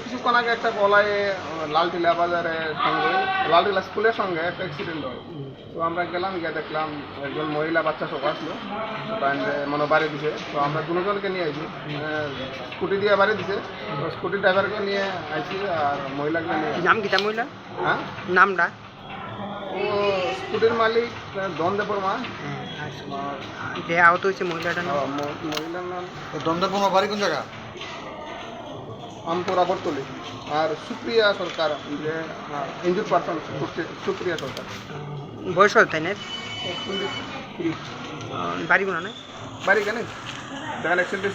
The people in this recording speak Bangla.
কিছুক্ষণ আগে একটা গলায় লালটিলা বাজারের সঙ্গে লালটিলা স্কুলের সঙ্গে একটা অ্যাক্সিডেন্ট হয়। তো আমরা গেলাম, গিয়ে দেখলাম একজন মহিলা বাচ্চা সব আসলো, মানে বাড়ি দিছে। তো আমরা দুজনকে নিয়ে আইছি, স্কুটি দিয়ে বাড়ি দিছে। তো স্কুটি ড্রাইভারকে নিয়ে আইছি আর মহিলাকে নিয়ে। নাম কি তা মহিলা? হ্যাঁ, নামটা? ও স্কুটির মালিক দন্দেপরমা। যে আহত হয়েছে মহিলাটার নাম? মহিলার নাম দন্দেপরমা, বাড়ি কোন জায়গা? আমপুরা বর্তলি। আর সুপ্রিয়া সরকার, যে ইনজুর পারসন সুপ্রিয়া সরকার। বয়স হয় তাই না? বাড়ি কোনো না? বাড়ি কেন দেখেন অ্যাক্সিডেন্ট